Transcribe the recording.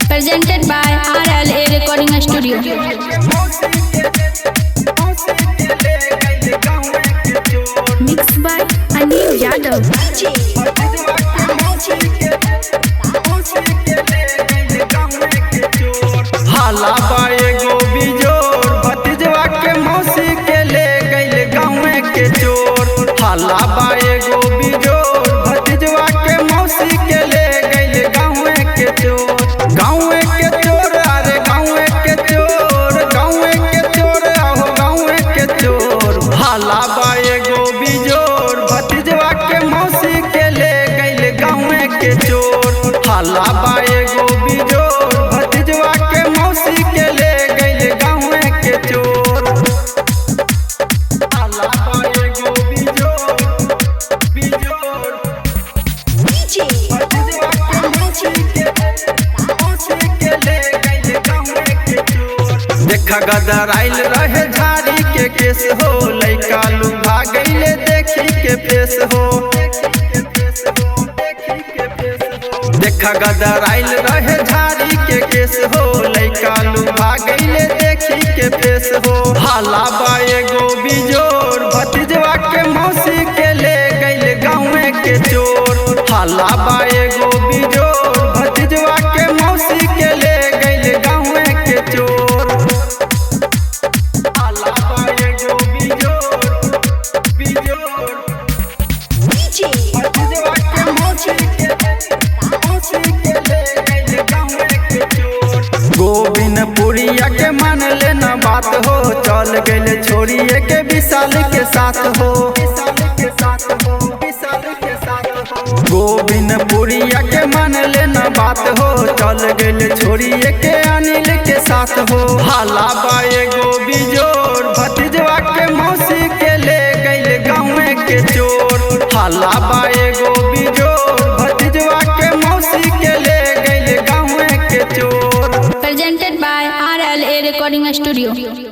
Presented by RLA Recording Studio. Mixed by Anil Yadav. हाला बाए गो बिजोर भतीजवा के मौसी के ले गइल गाँव के चोर। हाला बाए गो बिजोर भतीजवा के मौसी के ले गइल गाँव के चोर। गाँव के चोर अरे गाँव के चोर, गाँव के चोर आहो गाँव के चोर। हाला बाए गो बिजोर भतीजवा के मौसी के ले गइल गाँव के चोर। हाला बाए गो बिजोर भतीजवा के मौसी के ले गइल गाँव के चोर। हाला बाए गो बिजोर भतीजवा के मौसी के ले गइल गाँव के चोर। देखा गदर आइल रहे झाड़ी के केस हो, लइका लुभा गइले देखी के फेस हो। देखा गदर आइल रहे झाड़ी के केस हो, लइका लुभा गइले देखी के फेस हो। हाला बाए गो बिजोर भतीजवा के मौसी के ले गइल गाँव के चोर। हाला बाए गो बिजोर भतीजवा के मौसी के ले गइल गाँव के चोर। हाला बाए गो बिजोर भतीजवा के मौसी के ले गइल गाँव के चोर। गोविंदपुरिया के मान लेना बात हो, चल गइल छोड़िए के विशाल के साथ हो। गोविंदपुरिया के मान लेना बात हो, चल गइल छोड़िए के अनिल के साथ हो। हाला बाए गो बिजोर भतीजवा के मौसी के ले गइल गाँव के चोर। हाला बाए गो बिजोर भतीजवा के मौसी के ले गइल गाँव के चोर। Presented by RLA Recording Studio.